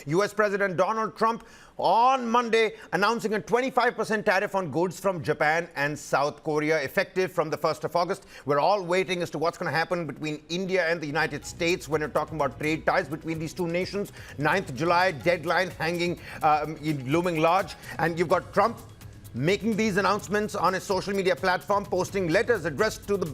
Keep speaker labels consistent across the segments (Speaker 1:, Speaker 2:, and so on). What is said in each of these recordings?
Speaker 1: U.S. President Donald Trump on Monday announcing a 25% tariff on goods from Japan and South Korea, effective from the 1st of August. We're all waiting as to what's going to happen between India and the United States when you're talking about trade ties between these two nations. 9th July deadline hanging, looming large. And you've got Trump making these announcements on his social media platform, posting letters addressed to the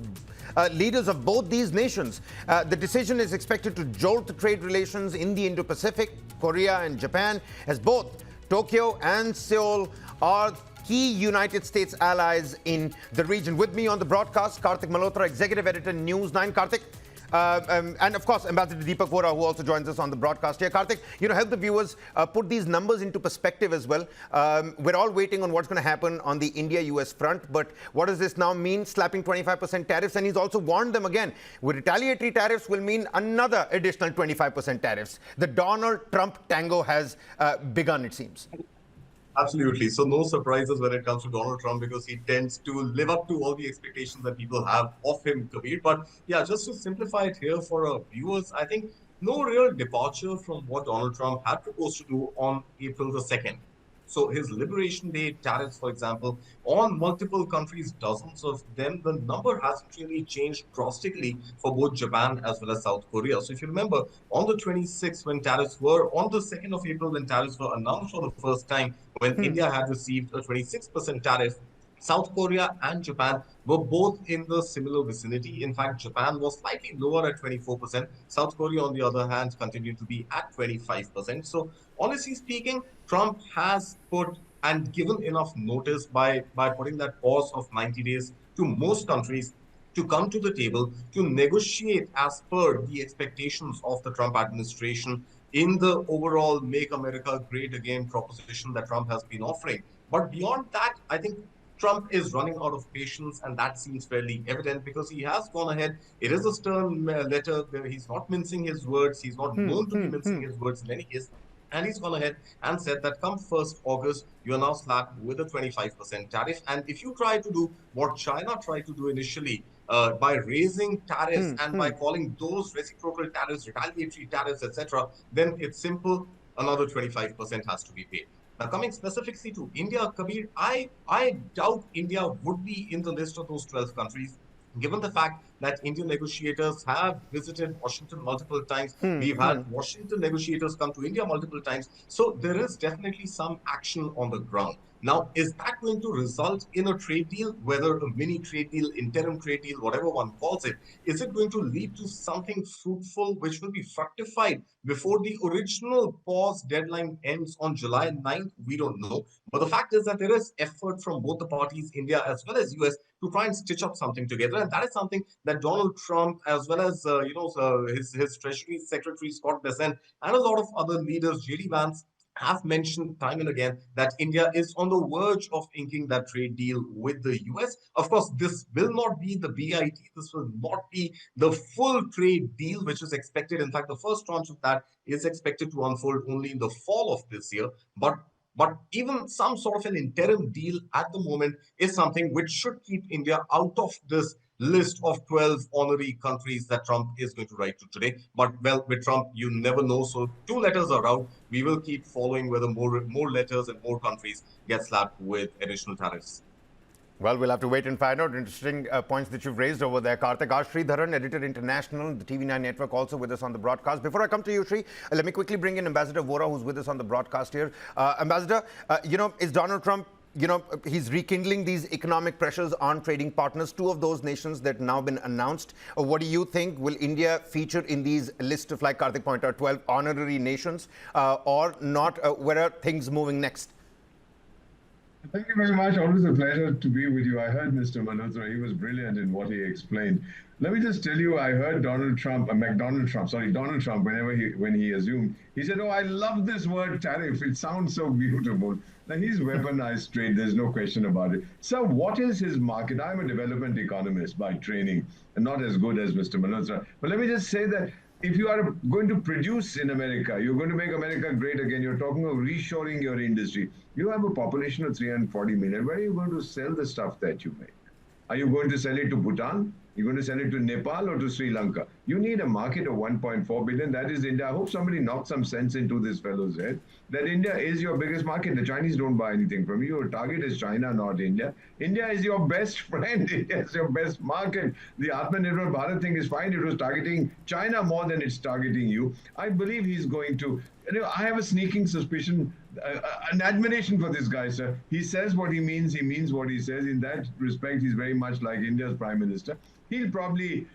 Speaker 1: leaders of both these nations. The decision is expected to jolt the trade relations in the Indo-Pacific. Korea and Japan, as both Tokyo and Seoul are key United States allies in the region. With me on the broadcast, Karthik Malhotra, Executive Editor, News9. Karthik. And of course, Ambassador Deepak Vora, who also joins us on the broadcast here. Karthik, help the viewers put these numbers into perspective as well. We're all waiting on what's going to happen on the India-US front, but what does this now mean, slapping 25% tariffs? And he's also warned them again, with retaliatory tariffs will mean another additional 25% tariffs. The Donald Trump tango has begun, it seems.
Speaker 2: Absolutely. So no surprises when it comes to Donald Trump, because he tends to live up to all the expectations that people have of him, Kabir. But yeah, just to simplify it here for our viewers, I think no real departure from what Donald Trump had proposed to do on April the 2nd. So his Liberation Day tariffs, for example, on multiple countries, dozens of them, the number hasn't really changed drastically for both Japan as well as South Korea. So if you remember, on the 26th, when tariffs were, on the 2nd of April, when tariffs were announced for the first time, when India had received a 26% tariff, South Korea and Japan were both in the similar vicinity. In fact, Japan was slightly lower at 24%. South Korea, on the other hand, continued to be at 25%. So honestly speaking, Trump has put and given enough notice by putting that pause of 90 days to most countries to come to the table to negotiate as per the expectations of the Trump administration in the overall Make America Great Again proposition that Trump has been offering. But beyond that, I think Trump is running out of patience, and that seems fairly evident because he has gone ahead. It is a stern letter. He's not mincing his words. He's not known to be mincing his words in any case. And he's gone ahead and said that come 1st August, you are now slapped with a 25% tariff. And if you try to do what China tried to do initially, by raising tariffs and by calling those reciprocal tariffs, retaliatory tariffs, etc., then it's simple. Another 25% has to be paid. Now, coming specifically to India, Kabir, I doubt India would be in the list of those 12 countries, given the fact that Indian negotiators have visited Washington multiple times. We've had Washington negotiators come to India multiple times. So there is definitely some action on the ground. Now, is that going to result in a trade deal, whether a mini trade deal, interim trade deal, whatever one calls it? Is it going to lead to something fruitful which will be fructified before the original pause deadline ends on July 9th? We don't know. But the fact is that there is effort from both the parties, India as well as US, to try and stitch up something together. And that is something that Donald Trump, as well as his Treasury Secretary Scott Bessent, and a lot of other leaders, J.D. Vance, have mentioned time and again that India is on the verge of inking that trade deal with the US. Of course, this will not be the BIT. This will not be the full trade deal, which is expected. In fact, the first tranche of that is expected to unfold only in the fall of this year. But even some sort of an interim deal at the moment is something which should keep India out of this list of 12 honorary countries that Trump is going to write to today. But, well, with Trump, you never know. So 2 letters are out. We will keep following whether more letters and more countries get slapped with additional tariffs.
Speaker 1: Well, we'll have to wait and find out. Interesting points that you've raised over there, Karthik. R. Sridharan, Editor International, the TV9 network, also with us on the broadcast. Before I come to you, Sri, let me quickly bring in Ambassador Vora, who's with us on the broadcast here. Ambassador, is Donald Trump, he's rekindling these economic pressures on trading partners, 2 of those nations that now been announced. What do you think? Will India feature in these list of, like Karthik pointed out, 12 honorary nations or not? Where are things moving next?
Speaker 3: Thank you very much. Always a pleasure to be with you. I heard Mr. Malhotra. He was brilliant in what he explained. Let me just tell you, I heard Donald Trump, when he assumed, he said, oh, I love this word tariff. It sounds so beautiful. Now, he's weaponized trade. There's no question about it. So what is his market? I'm a development economist by training and not as good as Mr. Malhotra. But let me just say that if you are going to produce in America, you're going to make America great again. You're talking of reshoring your industry. You have a population of 340 million. Where are you going to sell the stuff that you make? Are you going to sell it to Bhutan? You're going to sell it to Nepal or to Sri Lanka? You need a market of 1.4 billion. That is India. I hope somebody knocks some sense into this fellow's head that India is your biggest market. The Chinese don't buy anything from you. Your target is China, not India. India is your best friend. India is your best market. The Atmanirbhar Bharat thing is fine. It was targeting China more than it's targeting you. I believe he's going to. I have a sneaking suspicion, an admiration for this guy, sir. He says what he means what he says. In that respect, he's very much like India's Prime Minister. He'll probably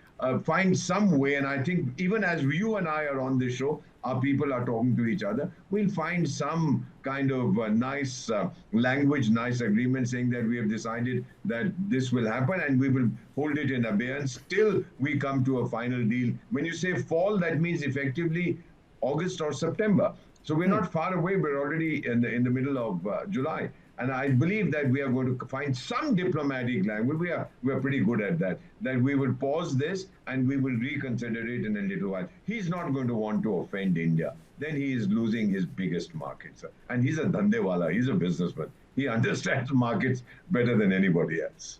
Speaker 3: find some way, and I think even as you and I are on this show, our people are talking to each other, we'll find some kind of nice language, nice agreement saying that we have decided that this will happen and we will hold it in abeyance till we come to a final deal. When you say fall, that means effectively August or September. So we're not far away. We're already in the middle of July. And I believe that we are going to find some diplomatic language. We are pretty good at that. That we will pause this and we will reconsider it in a little while. He's not going to want to offend India. Then he is losing his biggest market, sir. And he's a dandewala. He's a businessman. He understands markets better than anybody else.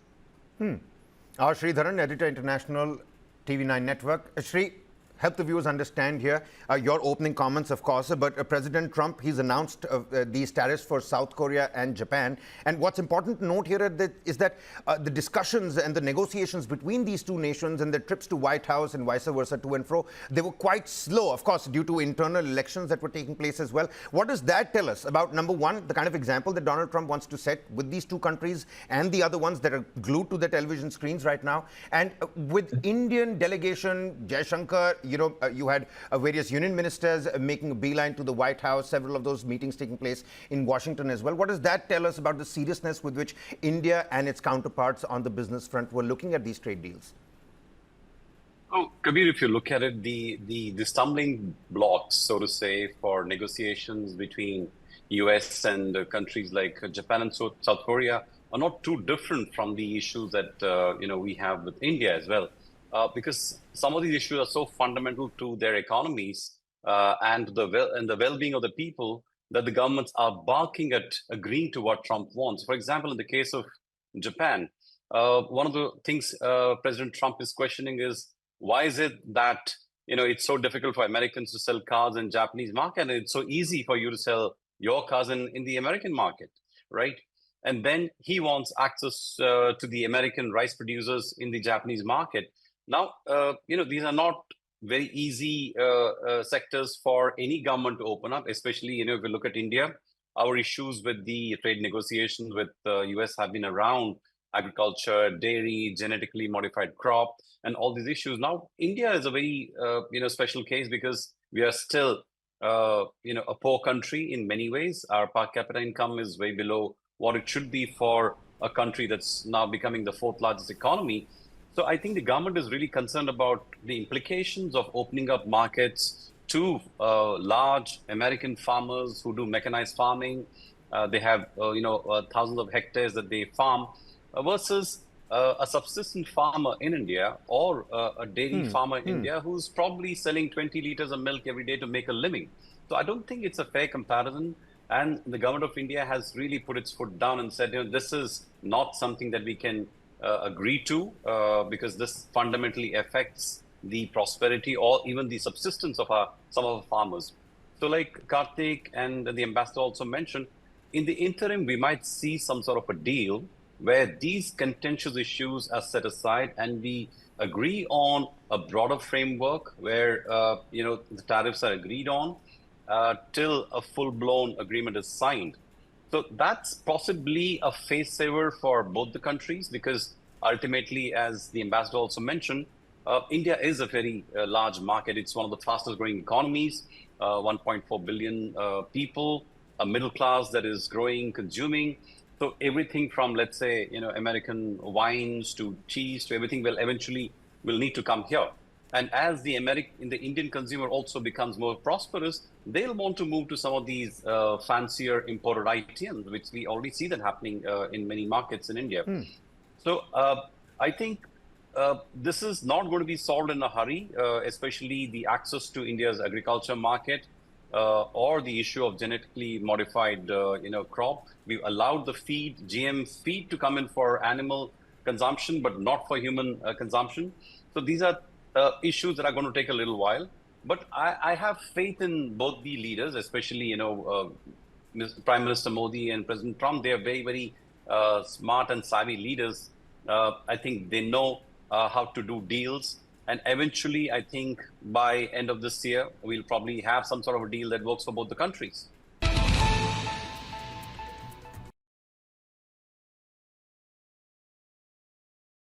Speaker 1: Our Sridharan, editor, International TV9 Network. Sri, help the viewers understand here your opening comments, of course, but President Trump, he's announced these tariffs for South Korea and Japan. And what's important to note here is that the discussions and the negotiations between these two nations and the trips to White House and vice versa to and fro, they were quite slow, of course, due to internal elections that were taking place as well. What does that tell us about, number one, the kind of example that Donald Trump wants to set with these two countries and the other ones that are glued to the television screens right now? And with Indian delegation, Jaishankar, you had various union ministers making a beeline to the White House, several of those meetings taking place in Washington as well. What does that tell us about the seriousness with which India and its counterparts on the business front were looking at these trade deals?
Speaker 4: Oh, Kabir, if you look at it, the stumbling blocks, so to say, for negotiations between US and countries like Japan and South Korea are not too different from the issues that we have with India as well. Because some of these issues are so fundamental to their economies and the well-being of the people that the governments are balking at agreeing to what Trump wants. For example, in the case of Japan, one of the things President Trump is questioning is why is it that it's so difficult for Americans to sell cars in Japanese market, and it's so easy for you to sell your cars in the American market, right? And then he wants access to the American rice producers in the Japanese market. Now, these are not very easy sectors for any government to open up, especially, if we look at India, our issues with the trade negotiations with the US have been around agriculture, dairy, genetically modified crop, and all these issues. Now, India is a very, special case because we are still, a poor country in many ways. Our per capita income is way below what it should be for a country that's now becoming the fourth largest economy. So I think the government is really concerned about the implications of opening up markets to large American farmers who do mechanized farming. They have, thousands of hectares that they farm versus a subsistence farmer in India or a dairy farmer in India who's probably selling 20 liters of milk every day to make a living. So I don't think it's a fair comparison. And the government of India has really put its foot down and said, this is not something that we can agree to because this fundamentally affects the prosperity or even the subsistence of some of our farmers. So like Karthik and the ambassador also mentioned, in the interim, we might see some sort of a deal where these contentious issues are set aside and we agree on a broader framework where, the tariffs are agreed on till a full-blown agreement is signed. So that's possibly a face saver for both the countries because ultimately, as the ambassador also mentioned, India is a very large market. It's one of the fastest growing economies, 1.4 billion people, a middle class that is growing, consuming. So everything from, let's say, American wines to cheese to everything will need to come here. And as the Indian consumer also becomes more prosperous, they'll want to move to some of these fancier imported items, which we already see that happening in many markets in India. So I think this is not going to be solved in a hurry, especially the access to India's agriculture market or the issue of genetically modified crop. We've allowed the GM feed to come in for animal consumption, but not for human consumption. So these are issues that are going to take a little while. But I have faith in both the leaders, especially, Prime Minister Modi and President Trump. They are very, very smart and savvy leaders. I think they know how to do deals. And eventually, I think by end of this year, we'll probably have some sort of a deal that works for both the countries.